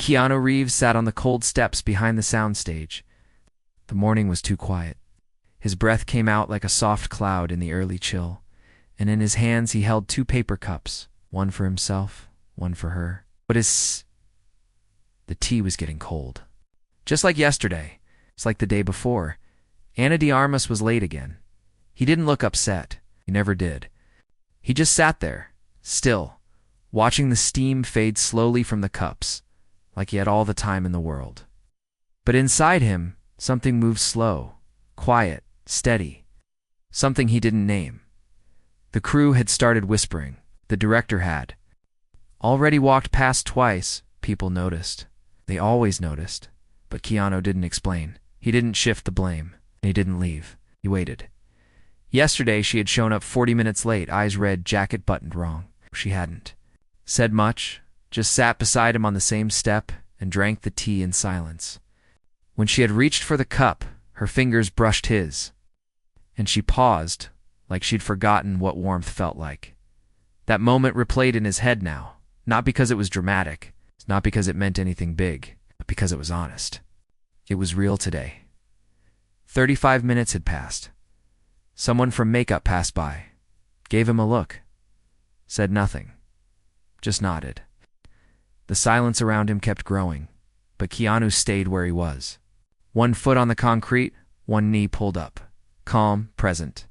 Keanu Reeves sat on the cold steps behind the soundstage. The morning was too quiet. His breath came out like a soft cloud in the early chill, and in his hands he held two paper cups, one for himself, one for her. The tea was getting cold. Just like yesterday, it's like the day before. Ana de Armas was late again. He didn't look upset. He never did. He just sat there, still, watching the steam fade slowly from the cups, like he had all the time in the world. But inside him, something moved slow, quiet, steady. Something he didn't name. The crew had started whispering. The director had. Already walked past twice, people noticed. They always noticed. But Keanu didn't explain. He didn't shift the blame. He didn't leave. He waited. Yesterday she had shown up 40 minutes late, eyes red, jacket buttoned wrong. She hadn't said much, just sat beside him on the same step and drank the tea in silence. When she had reached for the cup, her fingers brushed his, and she paused, like she'd forgotten what warmth felt like. That moment replayed in his head now, not because it was dramatic, not because it meant anything big, but because it was honest. It was real today. 35 minutes had passed. Someone from makeup passed by, gave him a look, said nothing, just nodded. The silence around him kept growing, but Keanu stayed where he was. One foot on the concrete, one knee pulled up, calm, present.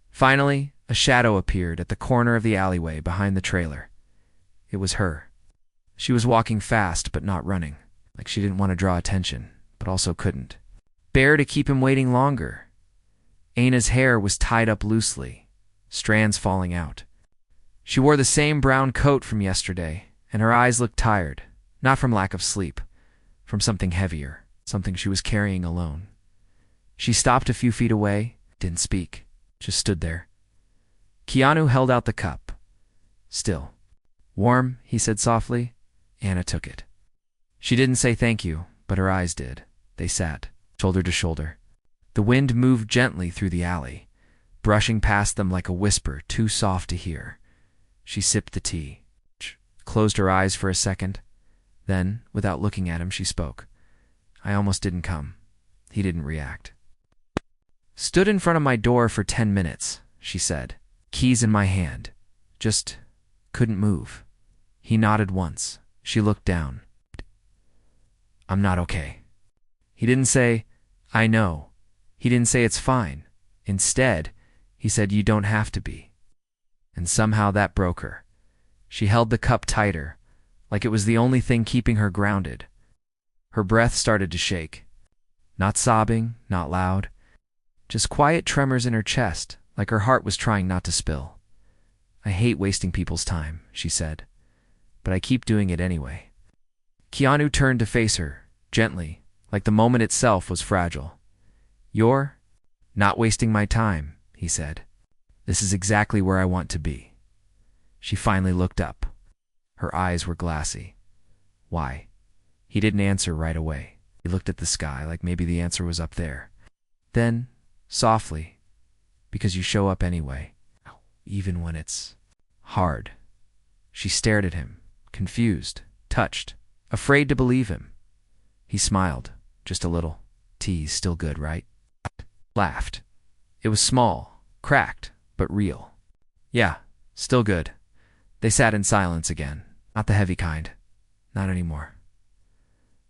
Finally, a shadow appeared at the corner of the alleyway behind the trailer. It was her. She was walking fast but not running, like she didn't want to draw attention, but also couldn't bear to keep him waiting longer. Ana's hair was tied up loosely, strands falling out. She wore the same brown coat from yesterday, and her eyes looked tired, not from lack of sleep, from something heavier, something she was carrying alone. She stopped a few feet away, didn't speak, just stood there. Keanu held out the cup. Still. Warm, he said softly. Ana took it. She didn't say thank you, but her eyes did. They sat, shoulder to shoulder. The wind moved gently through the alley, brushing past them like a whisper too soft to hear. She sipped the tea, closed her eyes for a second. Then, without looking at him, she spoke. I almost didn't come. He didn't react. Stood in front of my door for 10 minutes, she said. Keys in my hand. Just couldn't move. He nodded once. She looked down. I'm not okay. He didn't say, I know. He didn't say it's fine. Instead, he said you don't have to be. And somehow that broke her. She held the cup tighter, like it was the only thing keeping her grounded. Her breath started to shake. Not sobbing, not loud. Just quiet tremors in her chest, like her heart was trying not to spill. I hate wasting people's time, she said, but I keep doing it anyway. Keanu turned to face her, gently, like the moment itself was fragile. You're not wasting my time, he said. This is exactly where I want to be. She finally looked up. Her eyes were glassy. Why? He didn't answer right away. He looked at the sky like maybe the answer was up there. Then, softly, because you show up anyway, even when it's hard. She stared at him, confused, touched, afraid to believe him. He smiled, just a little. Tea's still good, right? Laughed. It was small, cracked, but real. Yeah, still good. They sat in silence again. Not the heavy kind. Not anymore.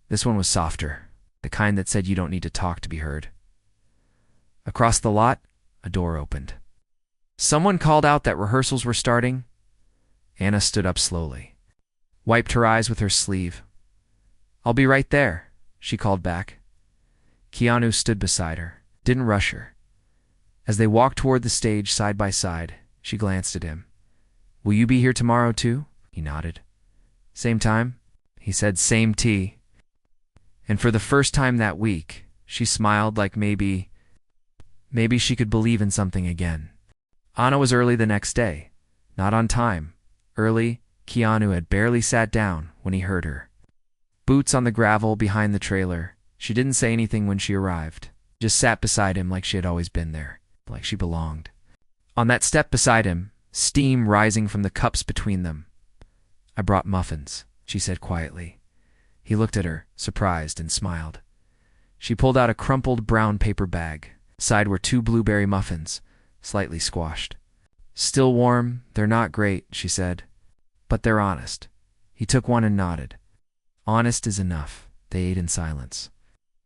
This one was softer, the kind that said you don't need to talk to be heard. Across the lot, a door opened. Someone called out that rehearsals were starting. Ana stood up slowly, wiped her eyes with her sleeve. I'll be right there, she called back. Keanu stood beside her, didn't rush her. As they walked toward the stage side by side, she glanced at him. Will you be here tomorrow too? He nodded. Same time? He said same tea. And for the first time that week, she smiled like maybe she could believe in something again. Ana was early the next day. Not on time. Early, Keanu had barely sat down when he heard her. Boots on the gravel behind the trailer. She didn't say anything when she arrived. Just sat beside him like she had always been there, like she belonged. On that step beside him, steam rising from the cups between them. I brought muffins, she said quietly. He looked at her, surprised, and smiled. She pulled out a crumpled brown paper bag. Inside were 2 blueberry muffins, slightly squashed. "Still warm, they're not great," she said. "But they're honest." He took one and nodded. Honest is enough. They ate in silence.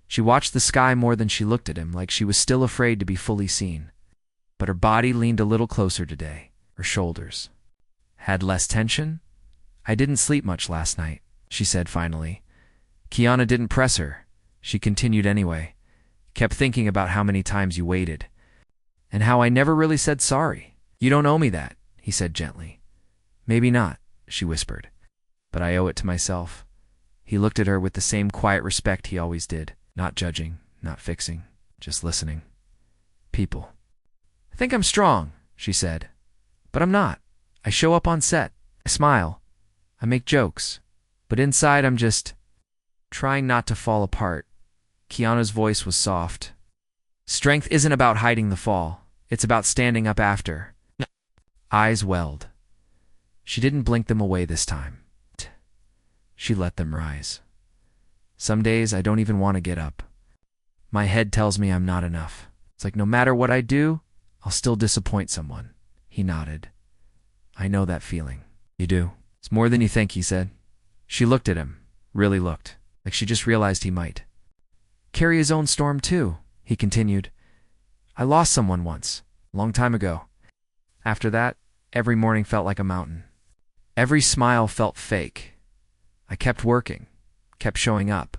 She watched the sky more than she looked at him, like she was still afraid to be fully seen. But her body leaned a little closer today. Her shoulders had less tension. "I didn't sleep much last night," she said finally. Keanu didn't press her. She continued anyway. "Kept thinking about how many times you waited. And how I never really said sorry." "You don't owe me that," he said gently. "Maybe not," she whispered. "But I owe it to myself." He looked at her with the same quiet respect he always did. Not judging, not fixing, just listening. "People. I think I'm strong," she said. "But I'm not. I show up on set. I smile. I make jokes. But inside I'm just trying not to fall apart." Keanu's voice was soft. "Strength isn't about hiding the fall. It's about standing up after." Eyes welled. She didn't blink them away this time. She let them rise. "Some days I don't even want to get up. My head tells me I'm not enough. It's like no matter what I do, I'll still disappoint someone." He nodded. "I know that feeling." "You do? It's more than you think," he said. She looked at him, really looked, like she just realized he might carry his own storm too, he continued. "I lost someone once, a long time ago. After that, every morning felt like a mountain. Every smile felt fake. I kept working, kept showing up.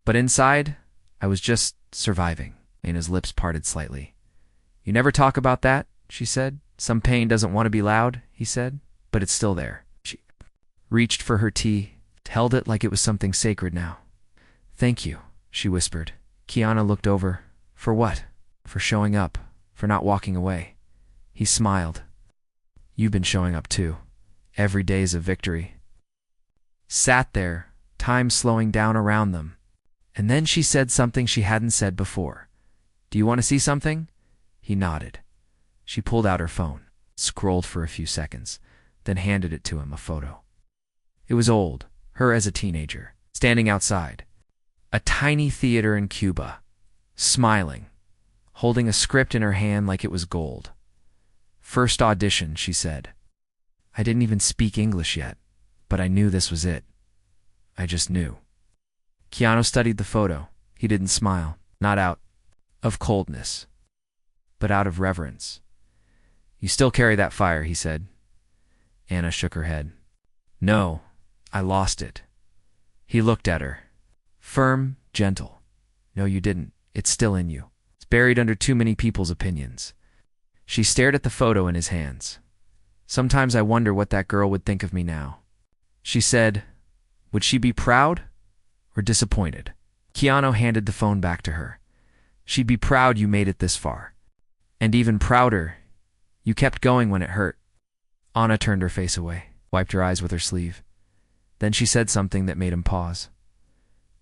But inside, I was just surviving." And his lips parted slightly. "You never talk about that," she said. "Some pain doesn't want to be loud," he said, "but it's still there." She reached for her tea, held it like it was something sacred now. "Thank you," she whispered. Keanu looked over. "For what?" "For showing up, for not walking away." He smiled. "You've been showing up too. Every day's a victory." Sat there, time slowing down around them. And then she said something she hadn't said before. "Do you want to see something?" He nodded. She pulled out her phone, scrolled for a few seconds, then handed it to him, a photo. It was old, her as a teenager, standing outside. A tiny theater in Cuba, smiling, holding a script in her hand like it was gold. "First audition," she said. "I didn't even speak English yet, but I knew this was it. I just knew." Keanu studied the photo. He didn't smile, not out of coldness, but out of reverence. "You still carry that fire," he said. Anna shook her head. "No, I lost it." He looked at her. Firm, gentle. "No, you didn't. It's still in you. It's buried under too many people's opinions." She stared at the photo in his hands. "Sometimes I wonder what that girl would think of me now." She said, "Would she be proud or disappointed?" Keanu handed the phone back to her. "She'd be proud you made it this far. And even prouder, you kept going when it hurt." Anna turned her face away, wiped her eyes with her sleeve. Then she said something that made him pause.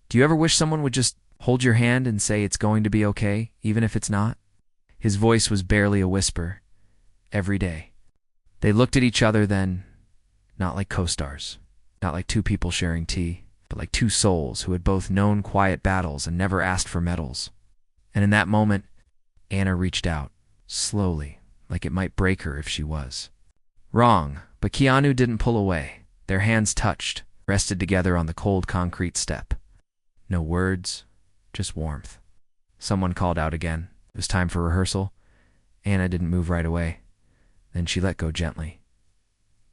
"Do you ever wish someone would just hold your hand and say it's going to be okay, even if it's not?" His voice was barely a whisper. "Every day." They looked at each other then, not like co-stars, not like two people sharing tea, but like two souls who had both known quiet battles and never asked for medals. And in that moment, Anna reached out, slowly, like it might break her if she was wrong, but Keanu didn't pull away. Their hands touched, rested together on the cold concrete step. No words, just warmth. Someone called out again. It was time for rehearsal. Anna didn't move right away. Then she let go gently.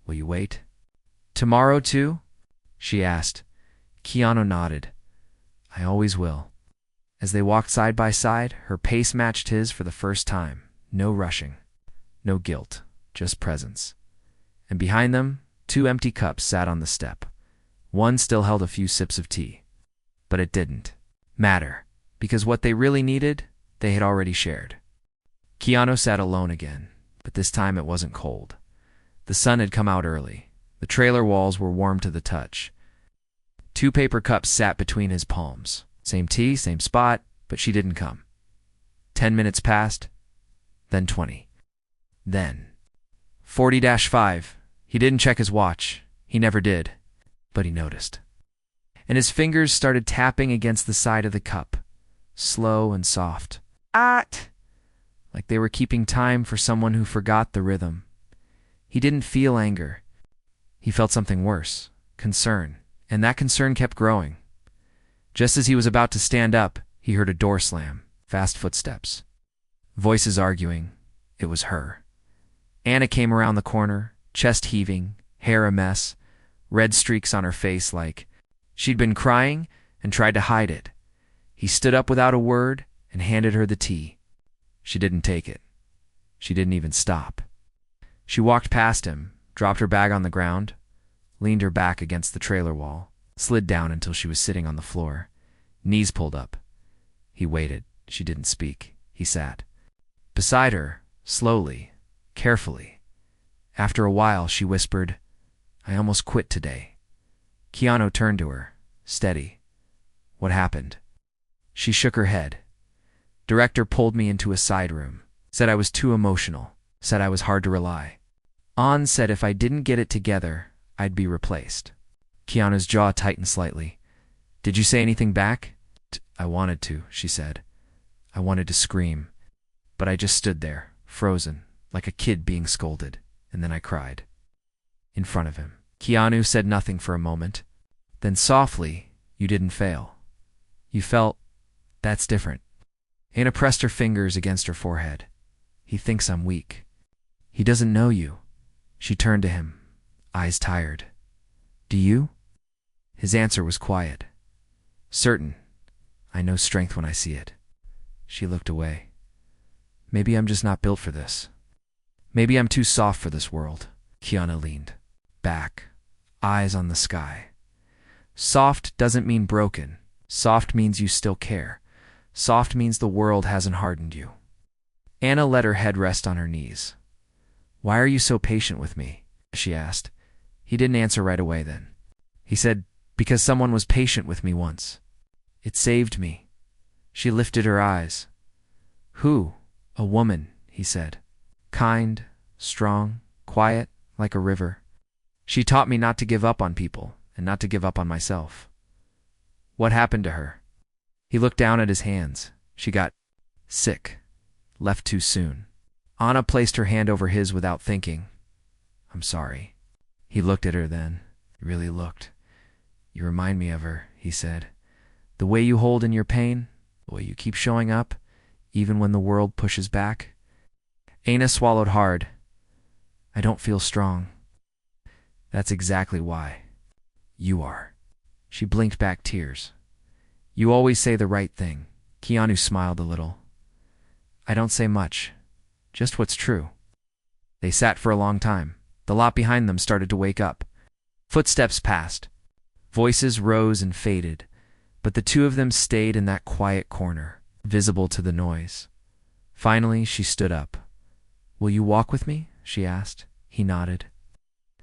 "Will you wait?" "Tomorrow too?" she asked. Keanu nodded. "I always will." As they walked side by side, her pace matched his for the first time. No rushing, no guilt, just presence. And behind them, 2 empty cups sat on the step. One still held a few sips of tea. But it didn't matter, because what they really needed, they had already shared. Keanu sat alone again, but this time it wasn't cold. The sun had come out early. The trailer walls were warm to the touch. 2 paper cups sat between his palms. Same tea, same spot, but she didn't come. 10 minutes passed, then 20. Then 40-5. He didn't check his watch. He never did. But he noticed. and his fingers started tapping against the side of the cup, slow and soft. Like they were keeping time for someone who forgot the rhythm. He didn't feel anger. He felt something worse, concern, and that concern kept growing. Just as he was about to stand up, he heard a door slam, fast footsteps. Voices arguing. It was her. Anna came around the corner, chest heaving, hair a mess, red streaks on her face like she'd been crying and tried to hide it. He stood up without a word and handed her the tea. She didn't take it. She didn't even stop. She walked past him, dropped her bag on the ground, leaned her back against the trailer wall, slid down until she was sitting on the floor, knees pulled up. He waited. She didn't speak. He sat beside her, slowly, carefully. After a while, she whispered, "I almost quit today." Keanu turned to her, steady. "What happened?" She shook her head. "Director pulled me into a side room, said I was too emotional, said I was hard to rely on, said if I didn't get it together, I'd be replaced." Keanu's jaw tightened slightly. "Did you say anything back?" "I wanted to," she said. "I wanted to scream. But I just stood there, frozen, like a kid being scolded, and then I cried." In front of him. Keanu said nothing for a moment. Then softly, "You didn't fail. You felt, that's different." Anna pressed her fingers against her forehead. "He thinks I'm weak. He doesn't know you." She turned to him, eyes tired. "Do you?" His answer was quiet. "Certain. I know strength when I see it." She looked away. "Maybe I'm just not built for this. Maybe I'm too soft for this world." Keanu leaned back, eyes on the sky. Soft doesn't mean broken. Soft means you still care. Soft means the world hasn't hardened you. Anna let her head rest on her knees. "Why are you so patient with me?" she asked. He didn't answer right away then. He said, "Because someone was patient with me once. It saved me." She lifted her eyes. "Who?" "A woman," he said. "Kind, strong, quiet, like a river. She taught me not to give up on people and not to give up on myself." "What happened to her?" He looked down at his hands. "She got sick. Left too soon." Anna placed her hand over his without thinking. "I'm sorry." He looked at her then. He really looked. "You remind me of her," he said. "The way you hold in your pain, the way you keep showing up, even when the world pushes back." Anna swallowed hard. "I don't feel strong." "That's exactly why. You are." She blinked back tears. "You always say the right thing." Keanu smiled a little. "I don't say much. Just what's true." They sat for a long time. The lot behind them started to wake up. Footsteps passed. Voices rose and faded, but the two of them stayed in that quiet corner, visible to the noise. Finally, she stood up. "Will you walk with me?" she asked. He nodded.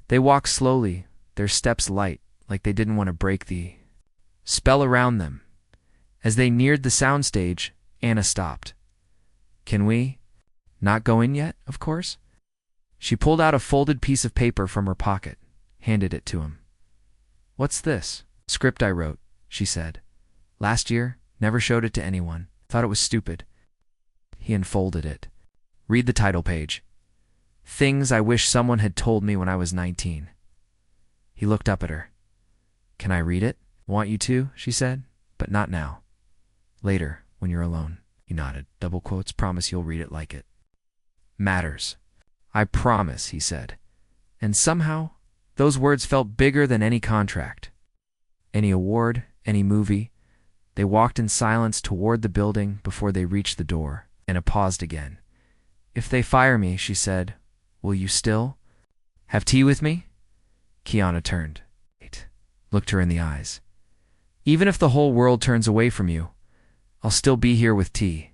They walked slowly, their steps light, like they didn't want to break the spell around them. As they neared the soundstage, Anna stopped. "Can we not go in yet, of course?" She pulled out a folded piece of paper from her pocket, handed it to him. "What's this?" "Script I wrote," she said. "Last year, never showed it to anyone. Thought it was stupid." He unfolded it. "Read the title page. Things I wish someone had told me when I was 19. He looked up at her. "Can I read it?" "Want you to," she said, "but not now. Later, when you're alone." He nodded. Double quotes, "Promise you'll read it like it matters." "I promise," he said. And somehow, those words felt bigger than any contract, any award, any movie. They walked in silence toward the building before they reached the door. Anna paused again. "If they fire me," she said, "will you still have tea with me?" Keanu turned, looked her in the eyes. "Even if the whole world turns away from you, I'll still be here with tea."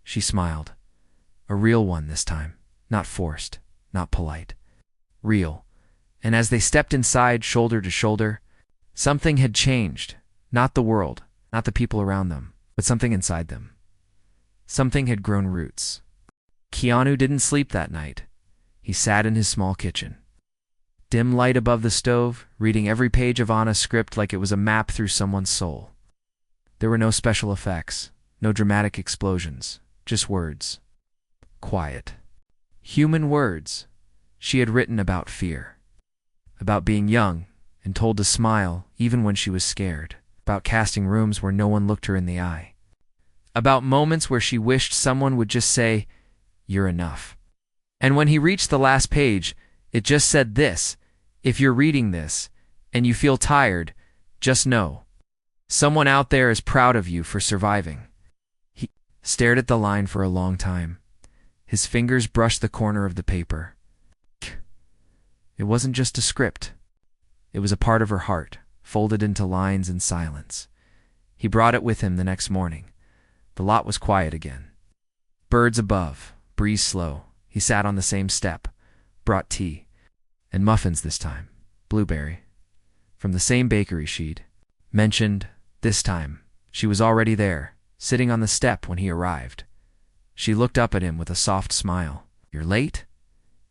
She smiled. A real one this time, not forced, not polite. Real. And as they stepped inside, shoulder to shoulder, something had changed. Not the world, not the people around them, but something inside them. Something had grown roots. Keanu didn't sleep that night. He sat in his small kitchen. dim light above the stove, reading every page of Anna's script like it was a map through someone's soul. There were no special effects, no dramatic explosions, just words. Quiet. Human words. She had written about fear, about being young and told to smile even when she was scared, about casting rooms where no one looked her in the eye, about moments where she wished someone would just say, "You're enough." And when he reached the last page, it just said this: "If you're reading this and you feel tired, just know someone out there is proud of you for surviving." He stared at the line for a long time. His fingers brushed the corner of the paper. It wasn't just a script. It was a part of her heart, folded into lines in silence. He brought it with him the next morning. The lot was quiet again. Birds above, breeze slow. He sat on the same step, brought tea, and muffins this time, blueberry, from the same bakery she'd mentioned. This time, she was already there, sitting on the step when he arrived. She looked up at him with a soft smile. "You're late?"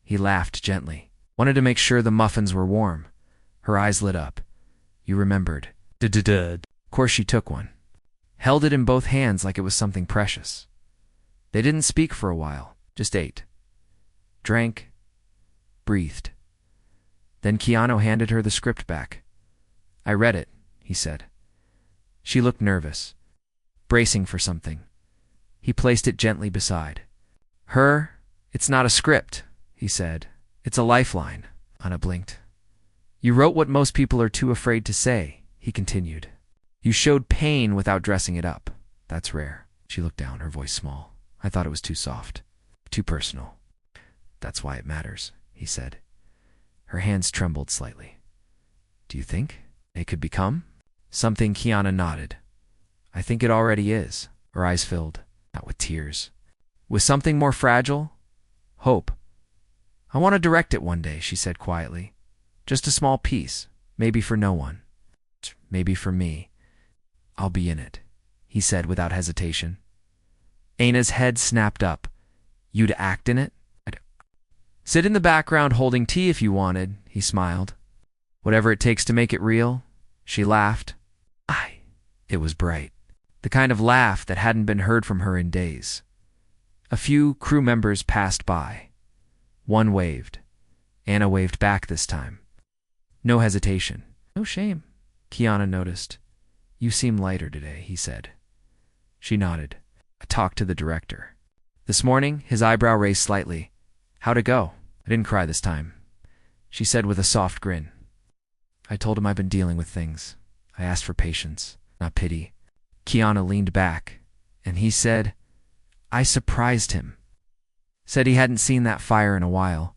He laughed gently. Wanted to make sure the muffins were warm. Her eyes lit up. "You remembered." Of course she took one. Held it in both hands like it was something precious. They didn't speak for a while, just ate. Drank. Breathed. Then Keanu handed her the script back. "I read it," he said. She looked nervous, bracing for something. He placed it gently beside her. "It's not a script," he said. "It's a lifeline." Anna blinked. "You wrote what most people are too afraid to say," he continued. "You showed pain without dressing it up. That's rare." She looked down, her voice small. "I thought it was too soft, too personal." "That's why it matters," he said. Her hands trembled slightly. "Do you think it could become something?" Keanu nodded. "I think it already is." Her eyes filled, not with tears, with something more fragile. Hope. "I want to direct it one day," she said quietly. "Just a small piece, maybe for no one. Maybe for me. I'll be in it," he said without hesitation. Anna's head snapped up. "You'd act in it?" "I'd sit in the background holding tea if you wanted," he smiled. "Whatever it takes to make it real." She laughed. It was bright. The kind of laugh that hadn't been heard from her in days. A few crew members passed by. One waved. Anna waved back this time. No hesitation. "No shame," Keanu noticed. "You seem lighter today," he said. She nodded. "I talked to the director." This morning, his eyebrow raised slightly. "How'd it go?" "I didn't cry this time," she said with a soft grin. "I told him I've been dealing with things. I asked for patience, not pity." Keanu leaned back, and he said, "I surprised him." Said he hadn't seen that fire in a while.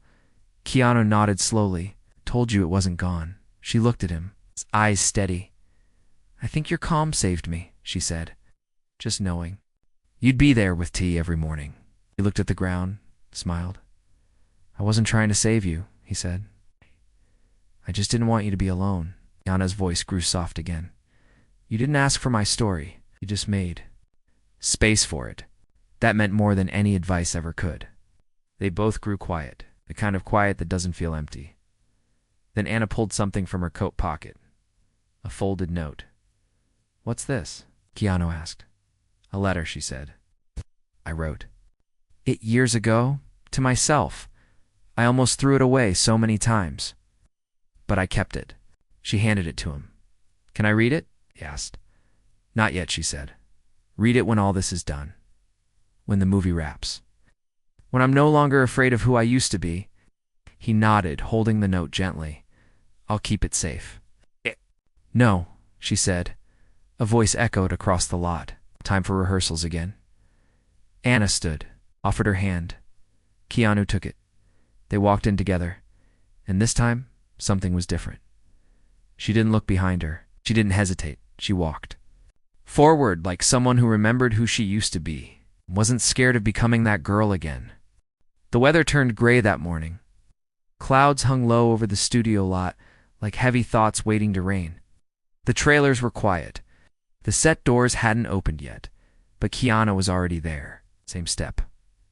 Keanu nodded slowly. "Told you it wasn't gone." She looked at him, his eyes steady. "I think your calm saved me," she said. "Just knowing you'd be there with tea every morning." He looked at the ground, smiled. "I wasn't trying to save you," he said. "I just didn't want you to be alone." Anna's voice grew soft again. "You didn't ask for my story. You just made space for it. That meant more than any advice ever could." They both grew quiet, the kind of quiet that doesn't feel empty. Then Anna pulled something from her coat pocket. A folded note. "What's this?" Keanu asked. "A letter," she said. "I wrote it years ago, to myself. I almost threw it away so many times. But I kept it." She handed it to him. "Can I read it?" he asked. "Not yet," she said. "Read it when all this is done. When the movie wraps. When I'm no longer afraid of who I used to be." He nodded, holding the note gently. "I'll keep it safe." "No," she said. A voice echoed across the lot. "Time for rehearsals again." Anna stood, offered her hand. Keanu took it. They walked in together. And this time, something was different. She didn't look behind her. She didn't hesitate. She walked forward like someone who remembered who she used to be. Wasn't scared of becoming that girl again. The weather turned gray that morning. Clouds hung low over the studio lot like heavy thoughts waiting to rain. The trailers were quiet. The set doors hadn't opened yet, but Keanu was already there. Same step,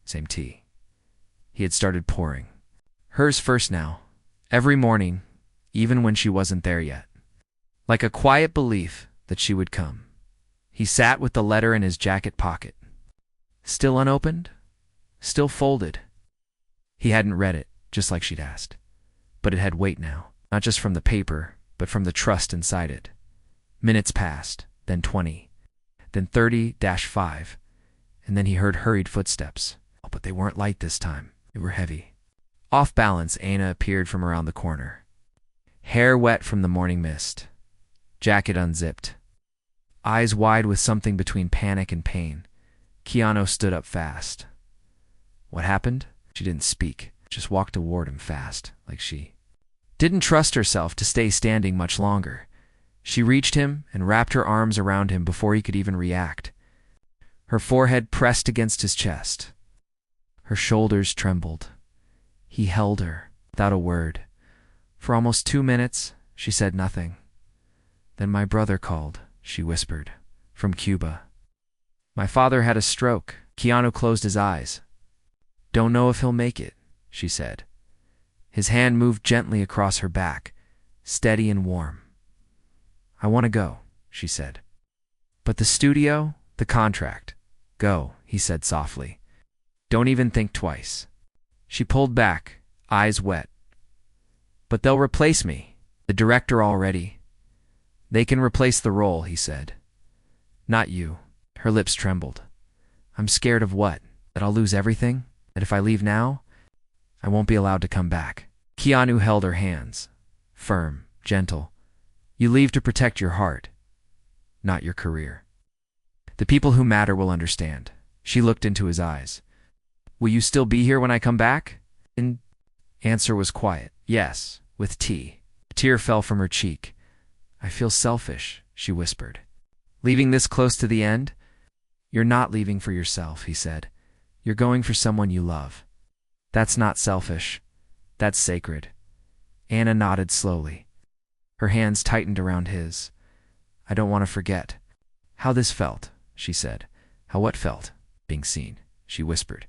same tea. He had started pouring. Hers first now, Every morning, even when she wasn't there yet. Like a quiet belief that she would come. He sat with the letter in his jacket pocket. Still unopened? Still folded? He hadn't read it, just like she'd asked. But it had weight now, not just from the paper, but from the trust inside it. Minutes passed, then 20, then 30-5, and then he heard hurried footsteps. Oh, but they weren't light this time. They were heavy. Off balance, Anna appeared from around the corner. Hair wet from the morning mist. Jacket unzipped. Eyes wide with something between panic and pain. Keanu stood up fast. What happened? She didn't speak, just walked toward him fast, like she didn't trust herself to stay standing much longer. She reached him and wrapped her arms around him before he could even react. Her forehead pressed against his chest. Her shoulders trembled. He held her, without a word. For almost 2 minutes, she said nothing. Then my brother called, she whispered, from Cuba. My father had a stroke. Keanu closed his eyes. Don't know if he'll make it, she said. His hand moved gently across her back, steady and warm. I want to go, she said. But the studio, the contract. Go, he said softly. Don't even think twice. She pulled back, eyes wet. But they'll replace me, the director already. They can replace the role, he said. Not you. Her lips trembled. I'm scared of what? That I'll lose everything? That if I leave now, I won't be allowed to come back. Keanu held her hands. Firm, gentle. You leave to protect your heart, not your career. The people who matter will understand. She looked into his eyes. Will you still be here when I come back? Answer was quiet. Yes, with tea. A tear fell from her cheek. I feel selfish, she whispered. Leaving this close to the end? You're not leaving for yourself, he said. You're going for someone you love. That's not selfish. That's sacred. Anna nodded slowly. Her hands tightened around his. I don't want to forget. How this felt, she said. How what felt? Being seen, she whispered.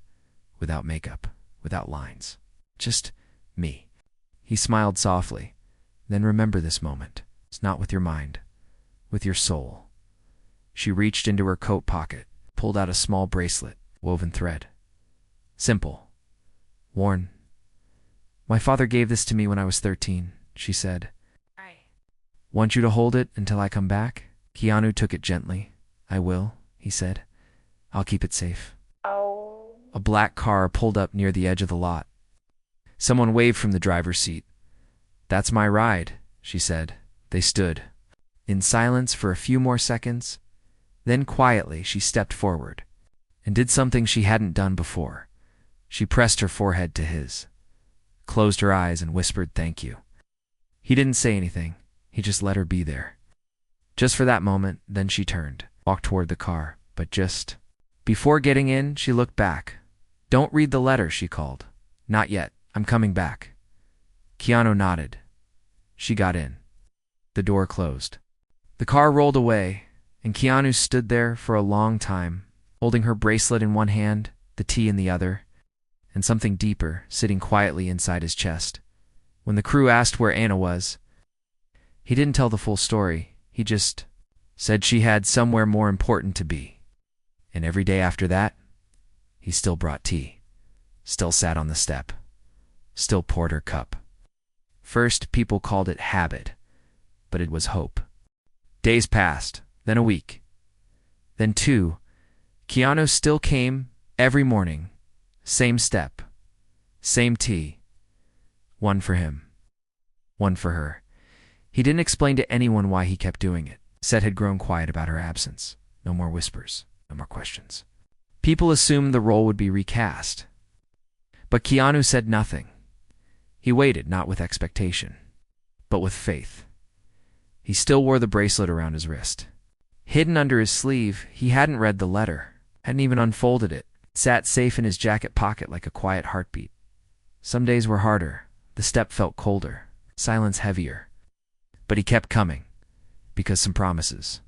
Without makeup, without lines. Just me. He smiled softly. Then remember this moment. It's not with your mind, with your soul. She reached into her coat pocket, pulled out a small bracelet, woven thread. Simple. Worn. My father gave this to me when I was 13, she said. Want you to hold it until I come back? Keanu took it gently. I will, he said. I'll keep it safe. A black car pulled up near the edge of the lot. Someone waved from the driver's seat. That's my ride, she said. They stood, in silence for a few more seconds. Then quietly she stepped forward and did something she hadn't done before. She pressed her forehead to his, closed her eyes and whispered thank you. He didn't say anything. He just let her be there. Just for that moment, then she turned, walked toward the car, but just before getting in, she looked back. Don't read the letter, she called. Not yet. I'm coming back. Keanu nodded. She got in. The door closed. The car rolled away, and Keanu stood there for a long time, holding her bracelet in one hand, the tea in the other, and something deeper sitting quietly inside his chest. When the crew asked where Anna was, he didn't tell the full story. He just said she had somewhere more important to be. And every day after that, he still brought tea, still sat on the step, still poured her cup. First, people called it habit, but it was hope. Days passed, then a week, then 2. Keanu still came every morning, same step, same tea. One for him, one for her. He didn't explain to anyone why he kept doing it. Seth had grown quiet about her absence. No more whispers, no more questions. People assumed the role would be recast. But Keanu said nothing. He waited, not with expectation, but with faith. He still wore the bracelet around his wrist. Hidden under his sleeve, he hadn't read the letter, hadn't even unfolded it. It sat safe in his jacket pocket like a quiet heartbeat. Some days were harder. The step felt colder, silence heavier. But he kept coming, because some promises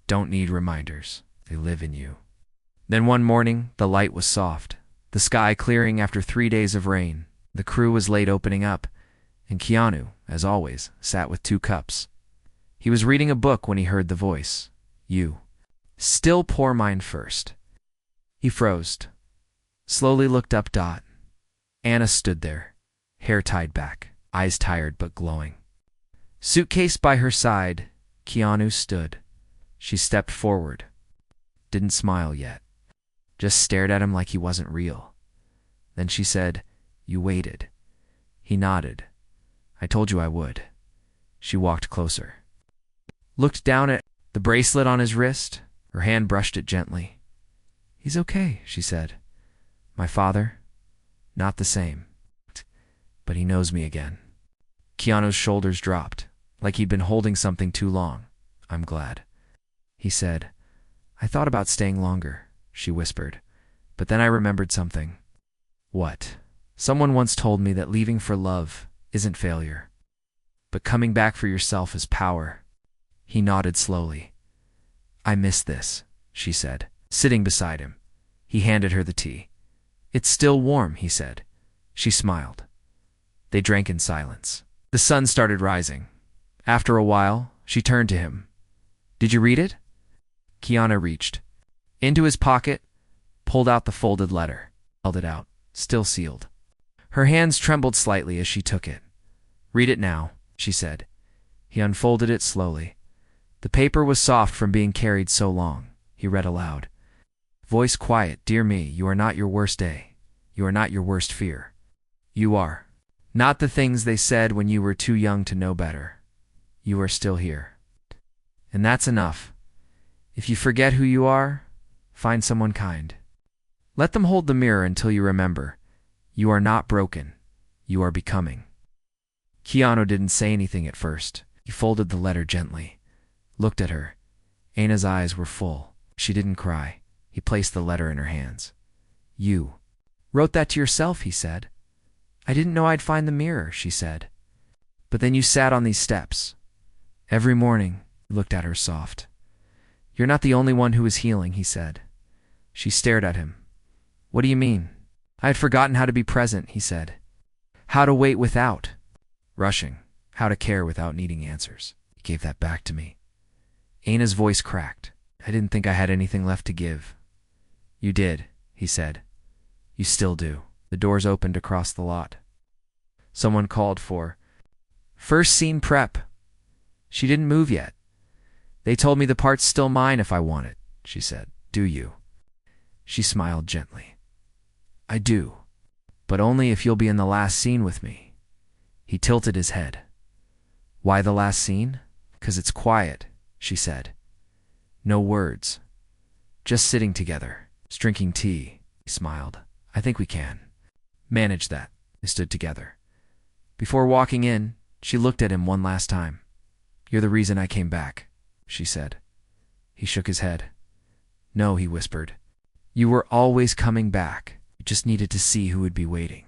don't need reminders. They live in you. Then one morning, the light was soft, the sky clearing after 3 days of rain. The crew was late opening up, And Keanu, as always, sat with 2 cups. He was reading a book when he heard the voice. You. Still pour mine first. He froze. Slowly looked up. Anna stood there, hair tied back, eyes tired but glowing. Suitcase by her side, Keanu stood. She stepped forward. Didn't smile yet. Just stared at him like he wasn't real. Then she said, "You waited." He nodded. "I told you I would." She walked closer. Looked down at the bracelet on his wrist. Her hand brushed it gently. "He's okay," she said. "My father? Not the same. But he knows me again." Keanu's shoulders dropped, like he'd been holding something too long. "I'm glad." He said, "I thought about staying longer," she whispered. "But then I remembered something." "What?" "Someone once told me that leaving for love isn't failure, but coming back for yourself is power." He nodded slowly. "I miss this," she said, sitting beside him. He handed her the tea. "It's still warm," he said. She smiled. They drank in silence. The sun started rising. After a while, she turned to him. "Did you read it?" Keanu reached into his pocket, pulled out the folded letter, held it out, still sealed. Her hands trembled slightly as she took it. "Read it now," she said. He unfolded it slowly. The paper was soft from being carried so long. He read aloud. Voice quiet, "Dear me, you are not your worst day. You are not your worst fear. You are not the things they said when you were too young to know better. You are still here. And that's enough. If you forget who you are, find someone kind. Let them hold the mirror until you remember. You are not broken. You are becoming." Keanu didn't say anything at first. He folded the letter gently, looked at her. Anna's eyes were full. She didn't cry. He placed the letter in her hands. "You wrote that to yourself," he said. "I didn't know I'd find the mirror," she said. "But then you sat on these steps. Every morning," he looked at her soft. "You're not the only one who is healing," he said. She stared at him. "What do you mean?" "I had forgotten how to be present," he said. "How to wait without rushing. How to care without needing answers. He gave that back to me." Anna's voice cracked. "I didn't think I had anything left to give." "You did," he said. "You still do." The doors opened across the lot. Someone called for first scene prep. She didn't move yet. "They told me the part's still mine if I want it," she said. "Do you?" She smiled gently. "I do, but only if you'll be in the last scene with me." He tilted his head. "Why the last scene?" "'Cause it's quiet," she said. "No words. Just sitting together, drinking tea." He smiled. "I think we can manage that." They stood together. Before walking in, she looked at him one last time. "You're the reason I came back," she said. He shook his head. "No," he whispered. "You were always coming back. You just needed to see who would be waiting."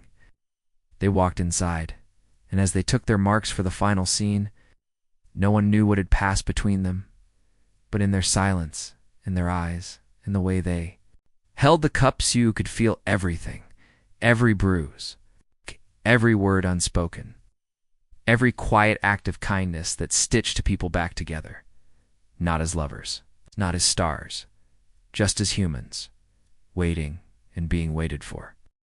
They walked inside, and as they took their marks for the final scene, no one knew what had passed between them. But in their silence, in their eyes, in the way they held the cups, you could feel everything, every bruise, every word unspoken, every quiet act of kindness that stitched people back together. Not as lovers, not as stars, just as humans, waiting and being waited for.